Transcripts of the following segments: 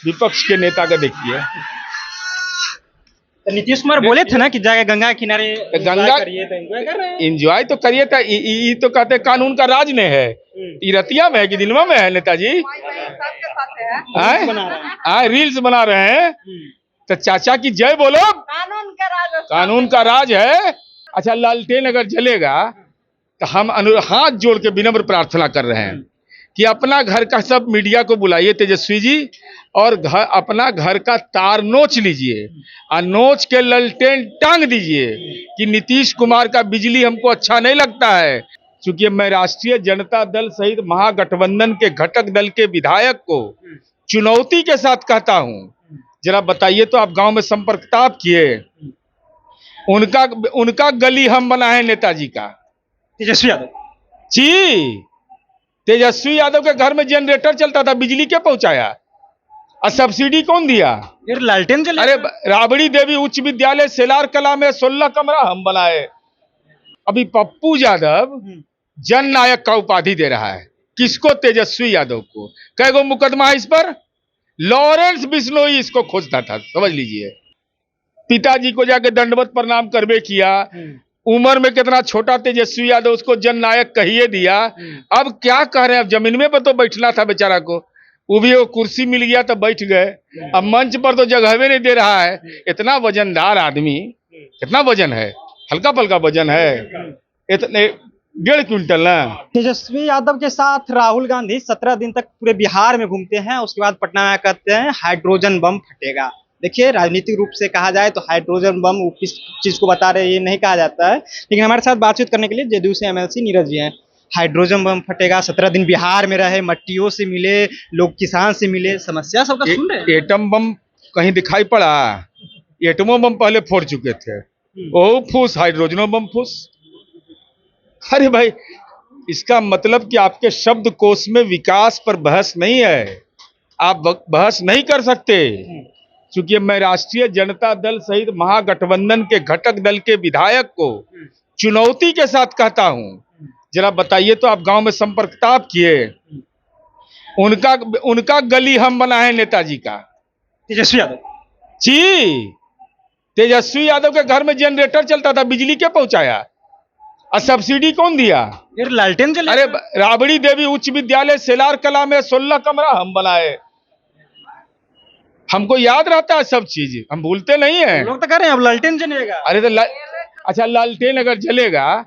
विपक्ष के नेता का देखिए। तो नीतीश कुमार बोले थे ना कि जाके गंगा के किनारे गंगा करिए, तो एंजॉय कर रहे हैं। एंजॉय तो करिए था। ये तो कहते हैं कानून का राज ने है। ये रतिया में है कि दिनवा में है नेताजी? रील्स बना रहे हैं। तो चाचा की जय बोलो। कानून का राज है। अच्छा, लालटेन अगर जलेगा तो हम हाथ जोड़ के विनम्र प्रार्थना कर रहे हैं कि अपना घर का सब मीडिया को बुलाइए तेजस्वी जी, और अपना घर का तार नोच लीजिए और नोच के लालटेन टांग दीजिए कि नीतीश कुमार का बिजली हमको अच्छा नहीं लगता है। क्योंकि मैं राष्ट्रीय जनता दल सहित महागठबंधन के घटक दल के विधायक को चुनौती के साथ कहता हूं, जरा बताइए तो आप गांव में संपर्कता आप किए, उनका गली हम बनाए नेताजी का। तेजस्वी यादव जी, तेजस्वी यादव के घर में जनरेटर चलता था, बिजली क्या पहुंचाया? और सब्सिडी कौन दिया? फिर लालटेन जले। अरे राबड़ी देवी उच्च विद्यालय सेलार कला में 16 कमरा हम बनाए। अभी पप्पू यादव जननायक का उपाधि दे रहा है। किसको? तेजस्वी यादव को। कई गो मुकदमा है इस पर? लॉरेंस बिश्नोई इसको खोजता था, समझ लीजिए। पिताजी को जाके दंडवत प्रणाम करवे किया। उम्र में कितना छोटा तेजस्वी यादव, उसको जननायक कहिए दिया। अब क्या कह रहे हैं? अब जमीन में पर तो बैठना था बेचारा को, वो भी वो कुर्सी मिल गया तो बैठ गए। अब मंच पर तो जगह भी नहीं दे रहा है। इतना वजनदार आदमी, कितना वजन है? हल्का पल्का वजन है, इतने 1.5 क्विंटल ना। तेजस्वी यादव के साथ राहुल गांधी 17 दिन तक पूरे बिहार में घूमते हैं, उसके बाद पटना में कहते हैं हाइड्रोजन बम फटेगा। देखिए, राजनीतिक रूप से कहा जाए तो हाइड्रोजन बम वो किस चीज को बता रहे हैं ये नहीं कहा जाता है, लेकिन हमारे साथ बातचीत करने के लिए जदयू से एमएलसी नीरज जी हैं। हाइड्रोजन बम फटेगा, 17 दिन बिहार में रहे, मट्टियों से मिले लोग, किसान से मिले, समस्या सबका सुन रहे हैं। एटम बम कहीं दिखाई पड़ा? एटमो बम पहले फोड़ चुके थे, ओ फूस, हाइड्रोजनो बम फूस। अरे भाई, इसका मतलब कि आपके शब्दकोश में विकास पर बहस नहीं है, आप बहस नहीं कर सकते। क्योंकि मैं राष्ट्रीय जनता दल सहित महागठबंधन के घटक दल के विधायक को चुनौती के साथ कहता हूं, जरा बताइए तो आप गांव में संपर्कता आप किए, उनका गली हम बनाए नेताजी का। तेजस्वी यादव जी, तेजस्वी यादव के घर में जनरेटर चलता था, बिजली क्या पहुंचाया? और सब्सिडी कौन दिया? फिर लालटेन जले। अरे राबड़ी देवी उच्च विद्यालय सेलार कला में 16 कमरा हम बनाए। हमको याद रहता है सब चीज, हम भूलते नहीं है। लोग तो कह रहे हैं अब लालटेन जलेगा। अरे तो अच्छा, लालटेन अगर जलेगा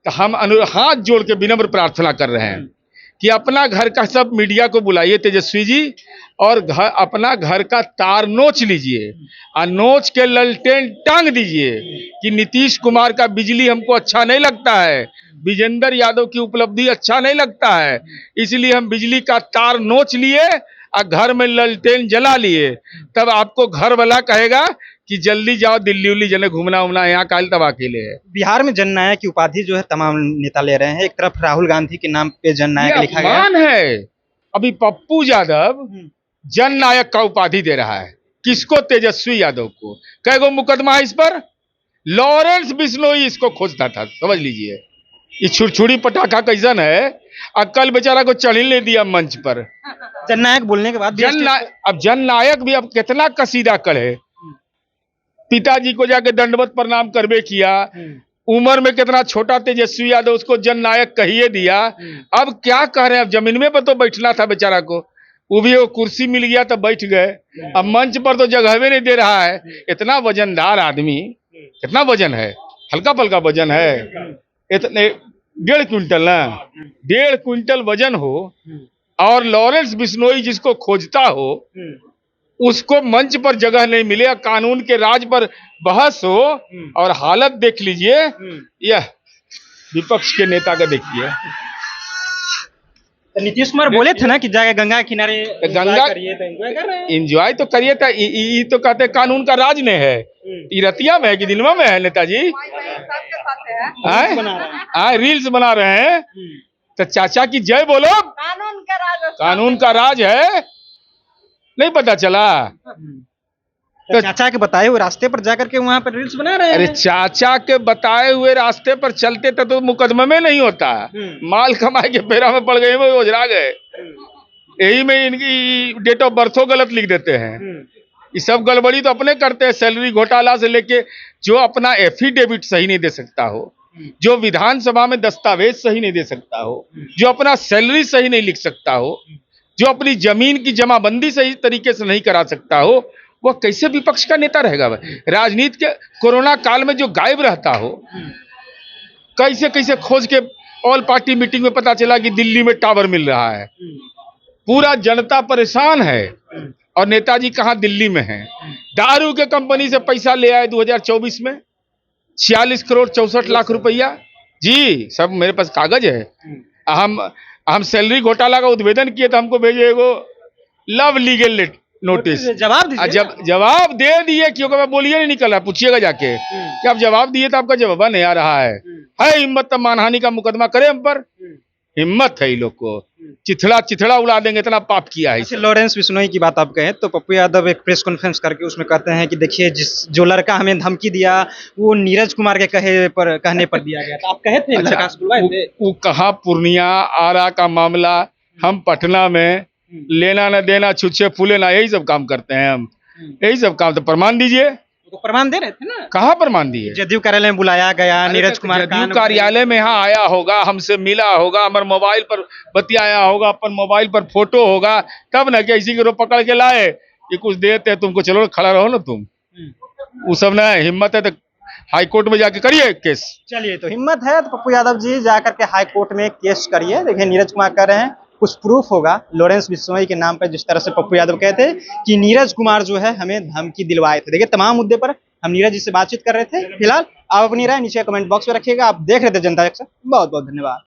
तो हम हाथ जोड़ के विनम्र प्रार्थना कर रहे हैं कि अपना घर का सब मीडिया को बुलाइए तेजस्वी जी, और अपना घर का तार नोच लीजिए और नोच के लालटेन टांग दीजिए कि नीतीश कुमार का बिजली हमको अच्छा नहीं लगता है, विजेंद्र यादव की उपलब्धि अच्छा नहीं लगता है, इसलिए हम बिजली का तार नोच लिए और घर में लालटेन जला लिए। तब आपको घर वाला कहेगा कि जल्दी जाओ दिल्ली उल्ली जने घूमना उमना, यहाँ काल तब अकेले है। बिहार में जननायक की उपाधि जो है तमाम नेता ले रहे हैं। एक तरफ राहुल गांधी के नाम पे जननायक लिखा गया है। अभी पप्पू यादव जननायक का उपाधि दे रहा है। किसको? तेजस्वी यादव को। कई गो मुकदमा है इस पर? लॉरेंस बिश्नोई इसको खोजता था, समझ लीजिए। ये छुरछुरी पटाखा कैसन है, अक्ल बेचारा को चढ़ नहीं दिया मंच पर। जननायक बोलने के बाद अब जननायक भी अब कितना कसीदा करे। पिताजी को जाके दंडवत प्रणाम करवे किया। उम्र में कितना छोटा तेजस्वी यादव, उसको जननायक कहिए दिया। अब क्या कह रहे हैं? अब जमीन में पर तो बैठना था बेचारा को, वो भी वो कुर्सी मिल गया तो बैठ गए। अब मंच पर तो जगह भी नहीं दे रहा है। इतना वजनदार आदमी, कितना वजन है? हल्का पल्का वजन है, इतने 1.5 क्विंटल ना। 1.5 क्विंटल वजन हो और लॉरेंस बिश्नोई जिसको खोजता हो, उसको मंच पर जगह नहीं मिले, कानून के राज पर बहस हो, और हालत देख लीजिए। यह विपक्ष के नेता का देखिए। तो नीतीश कुमार बोले थे ना कि जाके गंगा किनारे गंगा करिए, तो एंजॉय कर रहे हैं। एंजॉय तो करिए था। ये तो कहते हैं कानून का राज ने है। ये रतिया में है कि दिनवा में है नेताजी? रील्स बना रहे हैं। तो चाचा की जय बोलो। कानून का राज है, नहीं पता चला? तो चाचा के बताए हुए रास्ते पर जाकर के वहां पर रील्स बना रहे हैं। अरे चाचा के बताए हुए रास्ते पर चलते तो मुकदमे में नहीं होता, माल कमाए के फेरा में पड़ गए, वो ओझरा गए। यही में इनकी डेट ऑफ बर्थो गलत लिख देते हैं। ये सब गड़बड़ी तो अपने करते हैं, सैलरी घोटाला से लेके जो अपना एफिडेविट सही नहीं दे सकता हो, जो विधानसभा में दस्तावेज सही नहीं दे सकता हो, जो अपना सैलरी सही नहीं लिख सकता हो, जो अपनी जमीन की जमाबंदी सही तरीके से नहीं करा सकता हो, वह कैसे विपक्ष का नेता रहेगा? राजनीति के कोरोना काल में जो गायब रहता हो, कैसे कैसे खोज के ऑल पार्टी मीटिंग में पता चला कि दिल्ली में टावर मिल रहा है, पूरा जनता परेशान है और नेताजी कहाँ दिल्ली में हैं। दारू के कंपनी से पैसा ले आए 2024 में 46 करोड़ 64 लाख रुपया। जी सब मेरे पास कागज है। हम सैलरी घोटाला का उद्भेदन किए तो हमको भेजे एगो लव लीगल नोटिस। जवाब दीजिए। जवाब दे दिए, क्योंकि मैं बोलिए नहीं निकल रहा, पूछिएगा जाके कि आप जवाब दिए तो आपका जवाब नहीं आ रहा है। हिम्मत तो मानहानि का मुकदमा करे हम पर, हिम्मत है ये लोग को, चिथड़ा उड़ा देंगे, इतना पाप किया है। लॉरेंस बिश्नोई की बात आप कहें तो पप्पू यादव एक प्रेस कॉन्फ्रेंस करके उसमें कहते हैं कि देखिए जो लड़का हमें धमकी दिया वो नीरज कुमार के कहने पर दिया गया था। आप कहे थे वो कहा पूर्णिया आरा का मामला, हम पटना में लेना न देना, छुच्छे फूले ना, यही सब काम करते हैं हम, यही सब काम। तो प्रमाण दीजिए। तो प्रमाण दे रहे थे ना, कहाँ प्रमाण दिए? जदयू कार्यालय में बुलाया गया, नीरज कुमार जदयू कार्यालय में यहाँ आया होगा, हमसे मिला होगा, हमारे मोबाइल पर बतियाया होगा, अपन मोबाइल पर फोटो होगा, तब ना कि इसी को पकड़ के लाए कि कुछ देते तुमको, चलो खड़ा रहो ना तुम। वो सब ना, हिम्मत है तो हाई कोर्ट में जाके करिए केस। चलिए, तो हिम्मत है तो पप्पू यादव जी जाकर के हाई कोर्ट में केस करिए। देखिए नीरज कुमार कह रहे हैं कुछ प्रूफ होगा लॉरेंस बिश्नोई के नाम पर, जिस तरह से पप्पू यादव कहते हैं कि नीरज कुमार जो है हमें धमकी दिलवाए थे। देखिए तमाम मुद्दे पर हम नीरज जी से बातचीत कर रहे थे। फिलहाल आप अपनी राय नीचे कमेंट बॉक्स में रखिएगा। आप देख रहे थे जनता एक्शन। बहुत बहुत धन्यवाद।